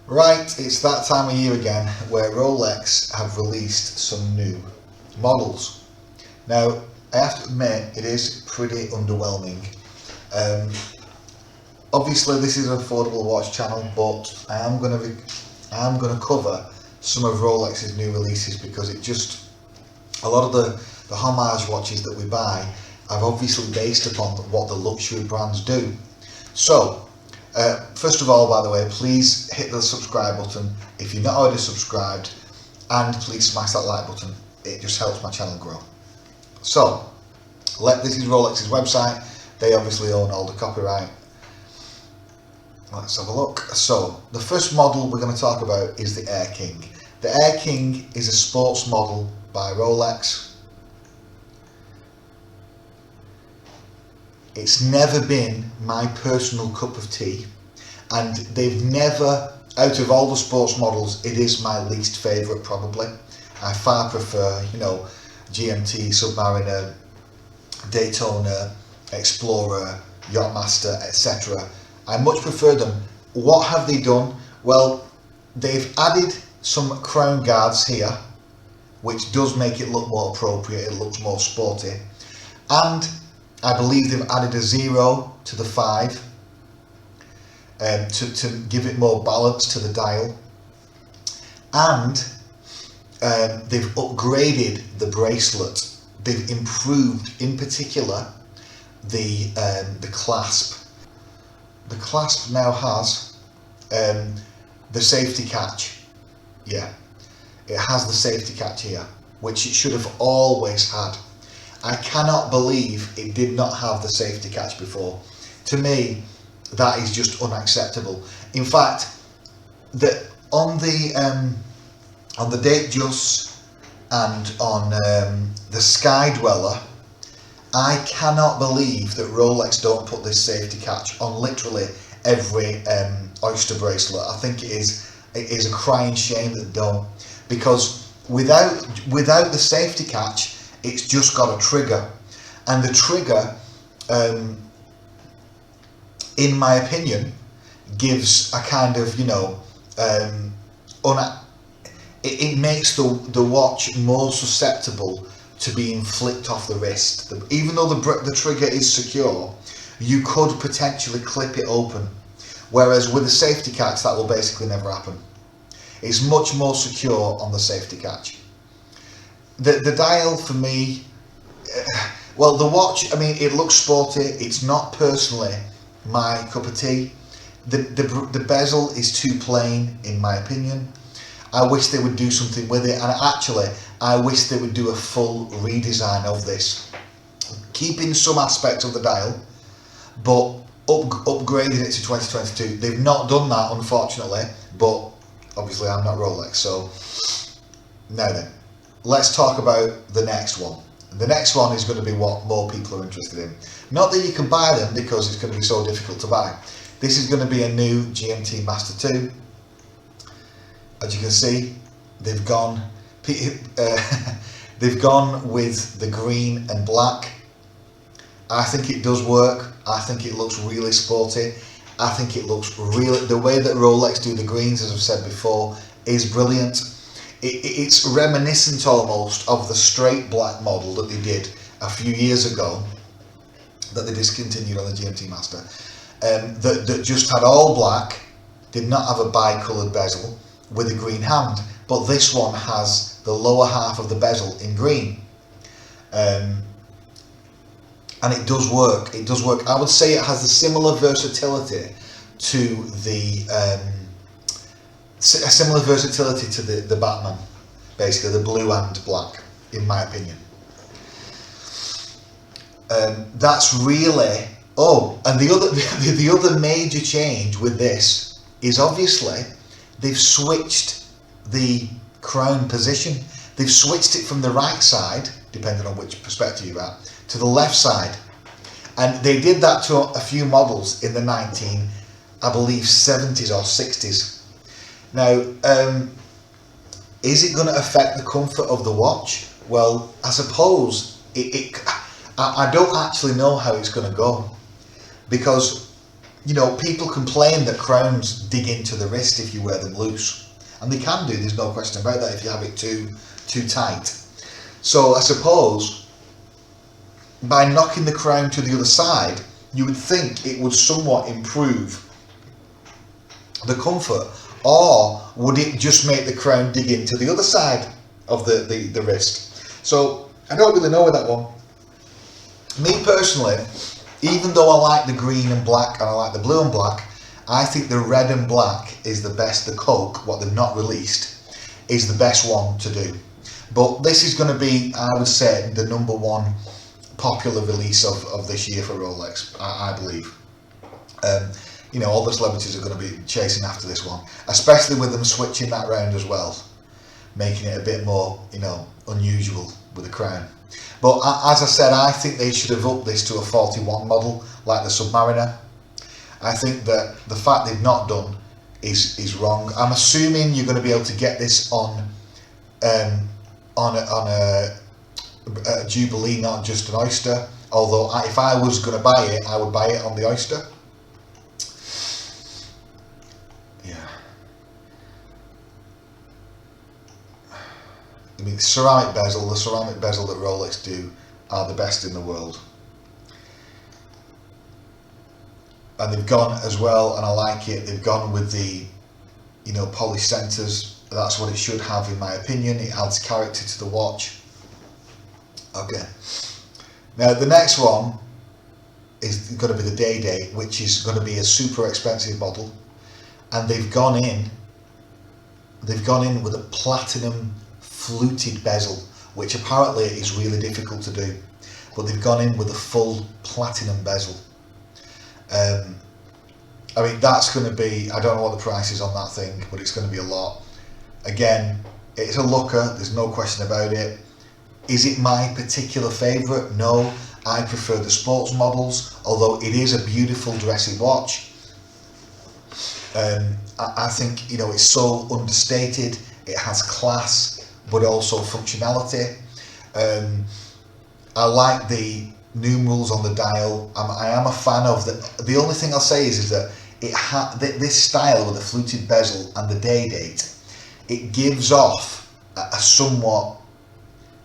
Right, it's that time of year again where Rolex have released some new models. Now, I have to admit, it is pretty underwhelming. Obviously, this is an affordable watch channel, but I am going to cover some of Rolex's new releases because a lot of the homage watches that we buy are obviously based upon what the luxury brands do. So, first of all, by the way, please hit the subscribe button if you're not already subscribed, and please smash that like button. It just helps my channel grow. So, this is Rolex's website. They obviously own all the copyright. Let's have a look. So, the first model we're going to talk about is the Air King. The Air King is a sports model by Rolex. It's never been my personal cup of tea, and they've never, out of all the sports models, it is my least favourite probably. I far prefer, GMT, Submariner, Daytona, Explorer, Yacht Master, etc. I much prefer them. What have they done? Well, they've added some crown guards here, which does make it look more appropriate, it looks more sporty, and I believe they've added a 0 to the 5 to give it more balance to the dial, and they've upgraded the bracelet. They've improved, in particular, the clasp. The clasp now has the safety catch. Yeah, it has the safety catch here, which it should have always had. I cannot believe it did not have the safety catch before. To me, that is just unacceptable. In fact, on the Datejust and on the Sky Dweller, I cannot believe that Rolex don't put this safety catch on literally every oyster bracelet. I think it is a crying shame that they don't, because without the safety catch, it's just got a trigger, and the trigger, in my opinion, gives a kind of it makes the watch more susceptible to being flicked off the wrist. Even though the trigger is secure, you could potentially clip it open, whereas with a safety catch that will basically never happen. It's much more secure on the safety catch. The dial for me, well, the watch, I mean, it looks sporty. It's not personally my cup of tea. The bezel is too plain, in my opinion. I wish they would do something with it, and actually, I wish they would do a full redesign of this, keeping some aspects of the dial, but upgrading it to 2022. They've not done that, unfortunately, but obviously I'm not Rolex, so now then. Let's talk about the next one. The next one is going to be what more people are interested in. Not that you can buy them because it's going to be so difficult to buy. This is going to be a new GMT Master II. As you can see, they've gone with the green and black. I think it does work. I think it looks really sporty. I think it looks really, the way that Rolex do the greens, as I've said before, is brilliant. It's reminiscent almost of the straight black model that they did a few years ago, that they discontinued on the GMT Master, that just had all black, did not have a bi-coloured bezel with a green hand, but this one has the lower half of the bezel in green, and it does work. It does work. I would say it has a similar versatility to the Batman, basically the blue and black, in my opinion. That's really, and the other major change with this is obviously they've switched the crown position. They've switched it from the right side, depending on which perspective you're at, to the left side, and they did that to a few models in the 70s or 60s. Now, is it going to affect the comfort of the watch? Well, I suppose I don't actually know how it's going to go, because you know, people complain that crowns dig into the wrist if you wear them loose, and they can do. There's no question about that if you have it too tight. So I suppose by knocking the crown to the other side, you would think it would somewhat improve the comfort, or would it just make the crown dig into the other side of the wrist? So I don't really know with that one. Me personally, even though I like the green and black and I like the blue and black, I think the red and black is the best. The Coke, what they've not released, is the best one to do. But this is going to be, I would say, the number one popular release of this year for Rolex, I believe. You know, all the celebrities are going to be chasing after this one, especially with them switching that round as well, making it a bit more, you know, unusual with the crown. But as I said, I think they should have upped this to a 41 model like the Submariner. I think that the fact they've not done is wrong. I'm assuming you're going to be able to get this on a Jubilee, not just an Oyster. Although if I was going to buy it, I would buy it on the Oyster. Yeah. I mean, the ceramic bezel that Rolex do are the best in the world. And they've gone as well, and I like it, they've gone with the, you know, polished centres. That's what it should have, in my opinion. It adds character to the watch. Okay. Now the next one is going to be the Day, which is going to be a super expensive model, and they've gone in with a platinum fluted bezel, which apparently is really difficult to do, but they've gone in with a full platinum bezel. I mean, that's going to be, I don't know what the price is on that thing, but it's going to be a lot. Again, it's a looker, there's no question about it. Is it my particular favourite? No, I prefer the sports models, although it is a beautiful dressy watch. I think, you know, it's so understated, it has class, but also functionality. I like the numerals on the dial. I am a fan of the only thing I'll say is that this style with the fluted bezel and the day date, it gives off a somewhat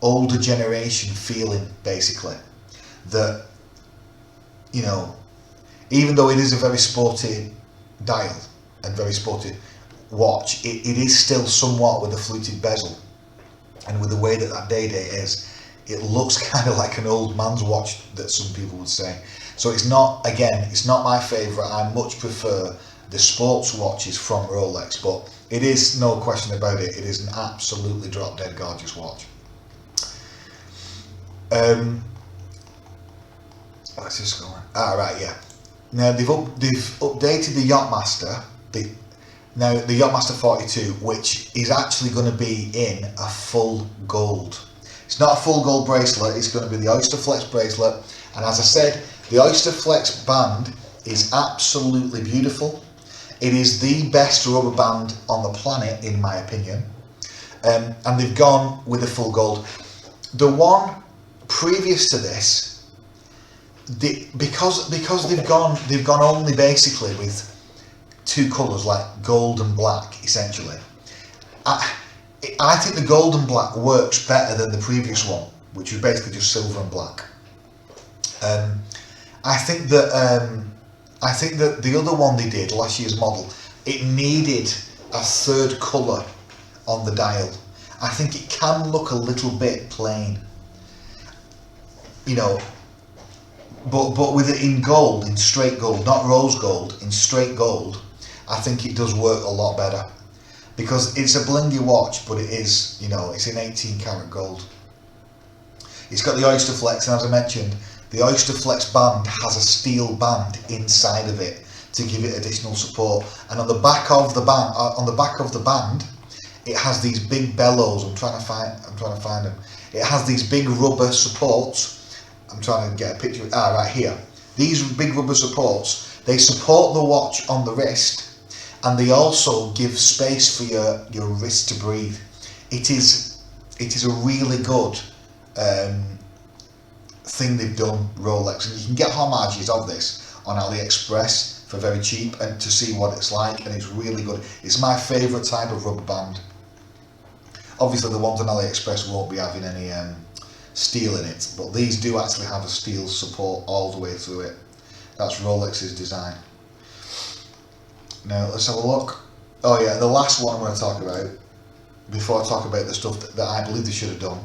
older generation feeling, basically, that, you know, even though it is a very sporty dial and very sporty watch, it is still somewhat with a fluted bezel, and with the way that day date is, it looks kind of like an old man's watch, that some people would say. So it's not, again, it's not my favourite. I much prefer the sports watches from Rolex, but it is, no question about it, it is an absolutely drop dead gorgeous watch. Let's just go on. Right, yeah. Now they've updated the Yacht Master, the Yacht Master 42, which is actually going to be in a full gold. It's not a full gold bracelet, it's going to be the Oyster Flex bracelet, and as I said, the Oyster Flex band is absolutely beautiful. It is the best rubber band on the planet, in my opinion, and they've gone with a full gold. The one previous to this, because they've gone only basically with two colours, like gold and black, essentially. I think the gold and black works better than the previous one, which was basically just silver and black. I think that the other one they did, last year's model, it needed a third colour on the dial. I think it can look a little bit plain, you know, but with it in gold, in straight gold, not rose gold, in straight gold, I think it does work a lot better. Because it's a blingy watch, but it is, you know, it's in 18 karat gold. It's got the Oyster Flex, and as I mentioned, the Oyster Flex band has a steel band inside of it to give it additional support. And on the back of the band, it has these big bellows. I'm trying to find them. It has these big rubber supports. I'm trying to get a picture. Right here. These big rubber supports, they support the watch on the wrist, and they also give space for your wrist to breathe. It is a really good thing they've done, Rolex, and you can get homages of this on AliExpress. for very cheap and to see what it's like, and it's really good. It's my favourite type of rubber band. Obviously the ones on AliExpress won't be having any steel in it, but these do actually have a steel support all the way through it. That's Rolex's design. Now let's have a look. Oh yeah, the last one I'm going to talk about, before I talk about the stuff that I believe they should have done,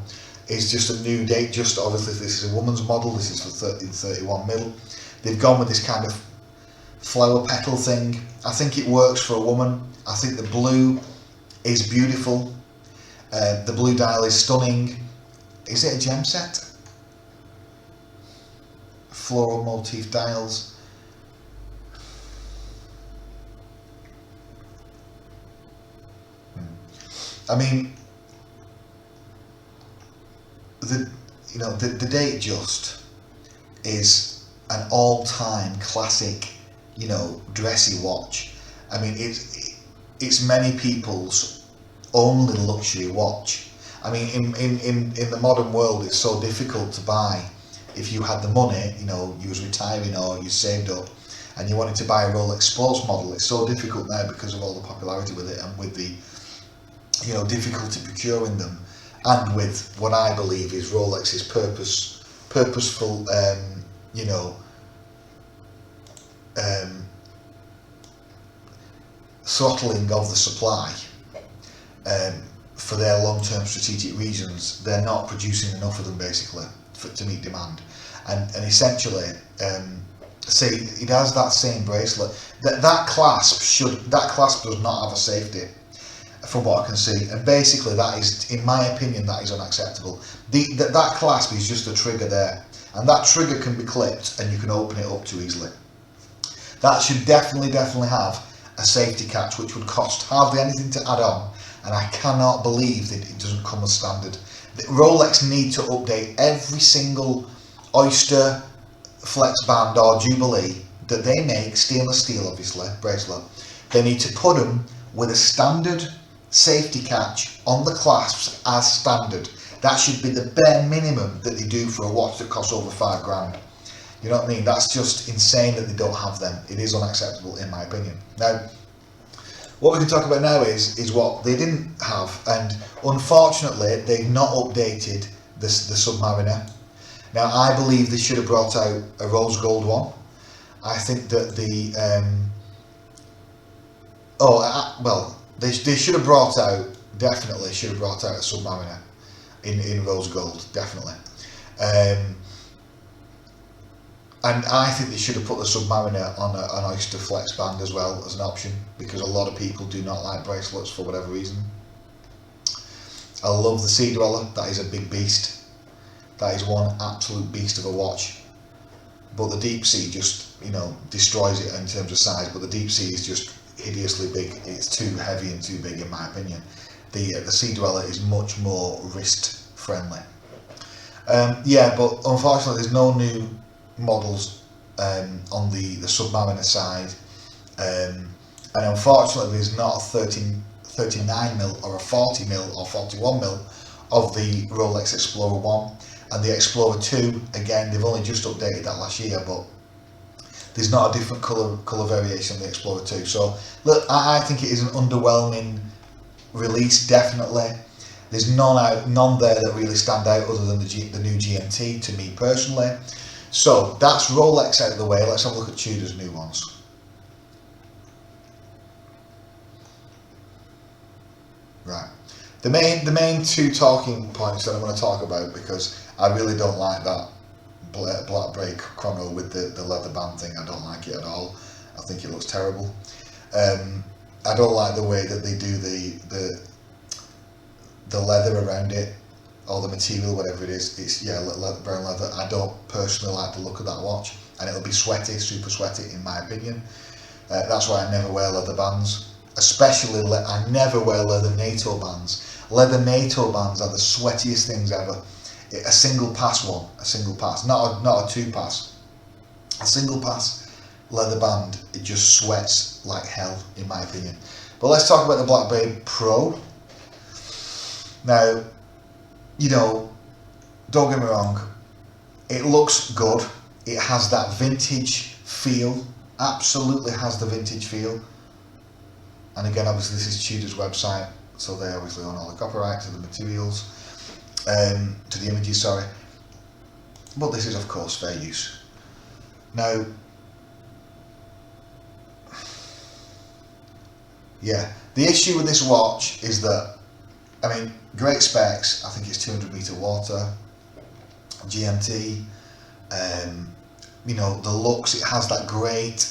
is just a new Datejust. Obviously this is a woman's model, this is for 31mm. They've gone with this kind of flower petal thing. I think it works for a woman. I think the blue is beautiful. The blue dial is stunning. Is it a gem set? Floral motif dials. I mean, the Datejust is an all-time classic, dressy watch. I mean, it's many people's only luxury watch. I mean, in the modern world, it's so difficult to buy. If you had the money, you was retiring or you saved up, and you wanted to buy a Rolex sports model, it's so difficult now because of all the popularity with it and with the difficulty procuring them, and with what I believe is Rolex's purposeful throttling of the supply for their long-term strategic reasons. They're not producing enough of them basically to meet demand, and essentially say it has that same bracelet. That clasp does not have a safety, from what I can see, and basically that is, in my opinion, that is unacceptable. That clasp is just a trigger there, and that trigger can be clipped and you can open it up too easily. That should definitely have a safety catch, which would cost hardly anything to add on, and I cannot believe that it doesn't come as standard. Rolex need to update every single Oyster, Flex Band or Jubilee that they make, stainless steel obviously, bracelet. They need to put them with a standard safety catch on the clasps as standard. That should be the bare minimum that they do for a watch that costs over £5,000. You know what I mean? That's just insane that they don't have them. It is unacceptable in my opinion. Now, what we can talk about now is what they didn't have, and unfortunately they've not updated the Submariner. Now I believe they should have brought out a rose gold one. I think that they should have brought out, definitely should have brought out a Submariner in rose gold, definitely. And I think they should have put the Submariner on an Oyster Flex Band as well as an option, because a lot of people do not like bracelets for whatever reason. I love the Sea Dweller, that is a big beast. That is one absolute beast of a watch. But the Deep Sea just, destroys it in terms of size, but the Deep Sea is just hideously big. It's too heavy and too big in my opinion. The Sea Dweller is much more wrist friendly. But unfortunately there's no new models on the Submariner side, and unfortunately there's not a 39mm or a 40mm or 41mm of the Rolex Explorer 1, and the Explorer 2, again, they've only just updated that last year, but there's not a different colour variation on the Explorer 2. So look, I think it is an underwhelming release, definitely. There's none there that really stand out other than the new GMT to me personally. So that's Rolex out of the way. Let's have a look at Tudor's new ones. Right. The main two talking points that I'm going to talk about, because I really don't like that Black Break chrono with the leather band thing. I don't like it at all. I think it looks terrible. I don't like the way that they do the leather around it, or the material, whatever it is. It's brown leather. I don't personally like the look of that watch, and it'll be sweaty, super sweaty in my opinion. That's why I never wear leather bands. Especially, I never wear leather NATO bands. Leather NATO bands are the sweatiest things ever. A single pass one, not a two pass. A single pass leather band, it just sweats like hell in my opinion. But let's talk about the Black Braid Pro. Now, don't get me wrong, it looks good. It has that vintage feel. absolutely has the vintage feel. And again, obviously this is Tudor's website, so they obviously own all the copyright to the materials, to the images, sorry. But this is of course fair use. Now, yeah, the issue with this watch is that, I mean, great specs, I think it's 200 meter water, GMT, you know, the looks, it has that great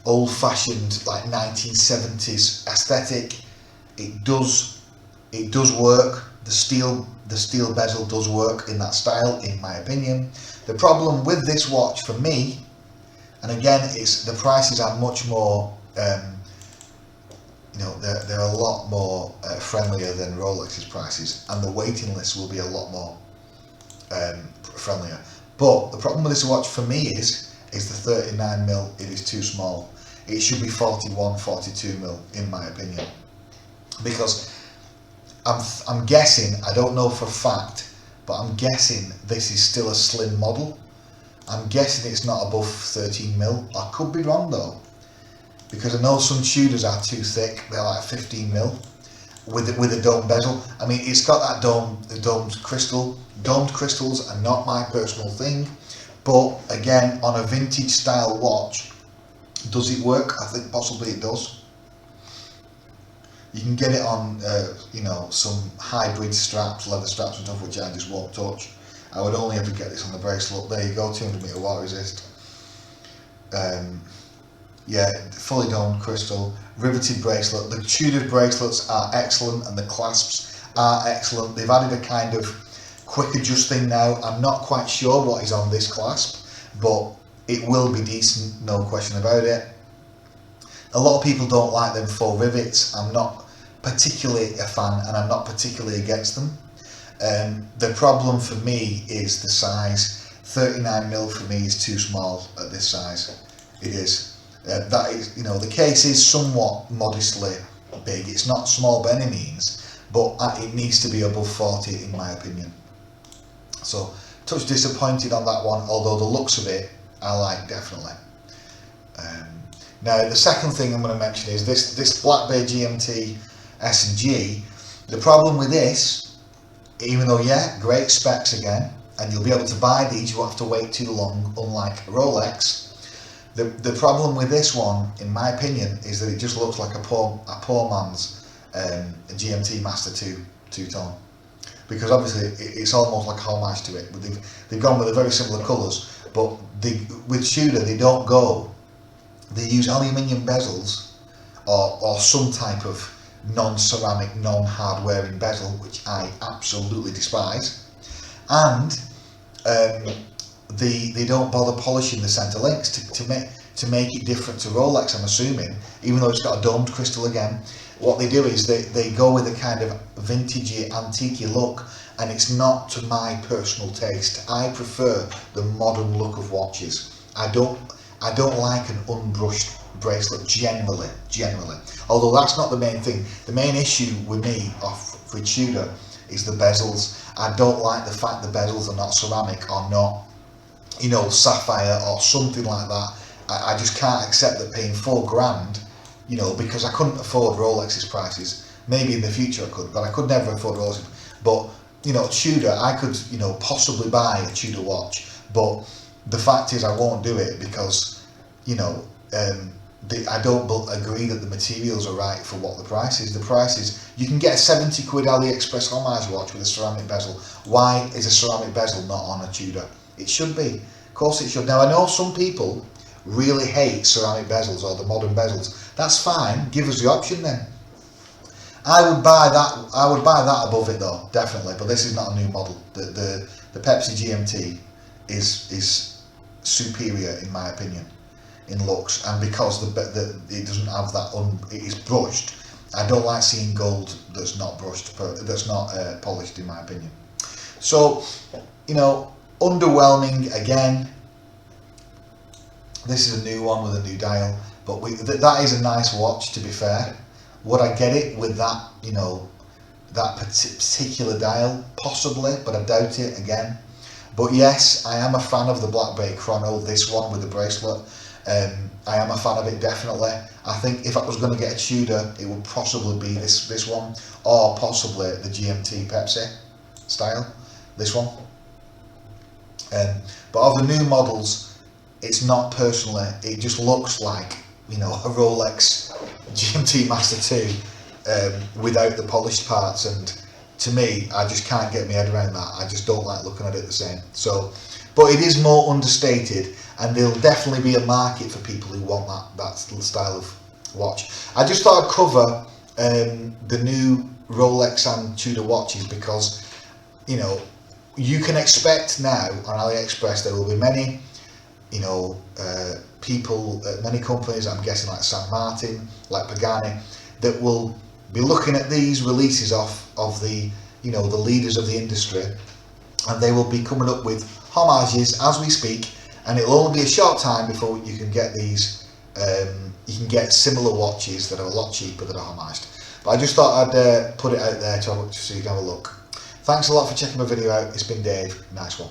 old-fashioned like 1970s aesthetic. It does work. The steel bezel does work in that style, in my opinion. The problem with this watch for me, and again, it's the prices are much more, you know, they're a lot more friendlier than Rolex's prices, and the waiting list will be a lot more friendlier. But the problem with this watch for me is the 39mm. It is too small. It should be 41, 42mm in my opinion, because I'm guessing, I don't know for a fact, but I'm guessing this is still a slim model. I'm guessing it's not above 13mm. I could be wrong though, because I know some Tudors are too thick. They're like 15mm with a dome bezel. I mean, it's got that domed crystal. Domed crystals are not my personal thing, but again, on a vintage style watch, does it work? I think possibly it does. You can get it on, you know, some hybrid straps, leather straps and stuff, which I just won't touch. I would only ever get this on the bracelet. There you go, 200 meter water resist. Yeah, fully domed crystal, riveted bracelet. The Tudor bracelets are excellent, and the clasps are excellent. They've added a kind of quick adjust thing now. I'm not quite sure what is on this clasp, but it will be decent, no question about it. A lot of people don't like them faux rivets. I'm not particularly a fan, and I'm not particularly against them. The problem for me is the size. 39mm for me is too small at this size. It is. That is, you know, the case is somewhat modestly big. It's not small by any means, but it needs to be above 40 in my opinion. So, touch disappointed on that one, although the looks of it I like definitely. Now the second thing I'm going to mention is this Black Bay GMT S&G. The problem with this, even though yeah, great specs again, and you'll be able to buy these, you won't have to wait too long, unlike Rolex. The problem with this one, in my opinion, is that it just looks like a poor man's GMT Master II two-tone, because obviously it's almost like a homage to it. But they've gone with a very similar colours, but with Tudor they don't go. They use aluminium bezels or some type of non-ceramic, non-hard-wearing bezel, which I absolutely despise, and they don't bother polishing the centre links to make it different to Rolex, I'm assuming, even though it's got a domed crystal again. What they do is they go with a kind of vintagey, antique look, and it's not to my personal taste. I prefer the modern look of watches. I don't like an unbrushed bracelet generally. Although that's not the main thing. The main issue with me for Tudor is the bezels. I don't like the fact the bezels are not ceramic or not, you know, sapphire or something like that. I just can't accept that paying £4,000, you know, because I couldn't afford Rolex's prices. Maybe in the future I could, but I could never afford Rolex. But, you know, Tudor, I could, you know, possibly buy a Tudor watch, but the fact is I won't do it because, you know, I don't agree that the materials are right for what the price is. The price is, you can get a 70 quid AliExpress homage watch with a ceramic bezel. Why is a ceramic bezel not on a Tudor? It should be. Of course it should. Now I know some people really hate ceramic bezels or the modern bezels. That's fine. Give us the option then. I would buy that above it though, definitely. But this is not a new model. The Pepsi GMT is superior in my opinion in looks, and because it doesn't have that it is brushed. I don't like seeing gold that's not brushed, that's not polished in my opinion. So, you know, underwhelming again. This is a new one with a new dial, but that is a nice watch, to be fair. Would I get it with that, you know, that particular dial? Possibly, but I doubt it again. But yes, I am a fan of the Black Bay Chrono, this one with the bracelet. I am a fan of it, definitely. I think if I was going to get a Tudor, it would possibly be this one, or possibly the GMT Pepsi style, this one. But of the new models, it's not personally, it just looks like, you know, a Rolex GMT Master II without the polished parts, and to me, I just can't get my head around that. I just don't like looking at it the same. So, but it is more understated, and there'll definitely be a market for people who want that style of watch. I just thought I'd cover the new Rolex and Tudor watches, because, you know, you can expect now on AliExpress there will be many, you know, people, many companies, I'm guessing like St. Martin, like Pagani, that will be looking at these releases of the, you know, the leaders of the industry, and they will be coming up with homages as we speak, and it'll only be a short time before you can get these. You can get similar watches that are a lot cheaper that are homaged. But I just thought I'd put it out there so you can have a look. Thanks a lot for checking my video out. It's been Dave. Nice one.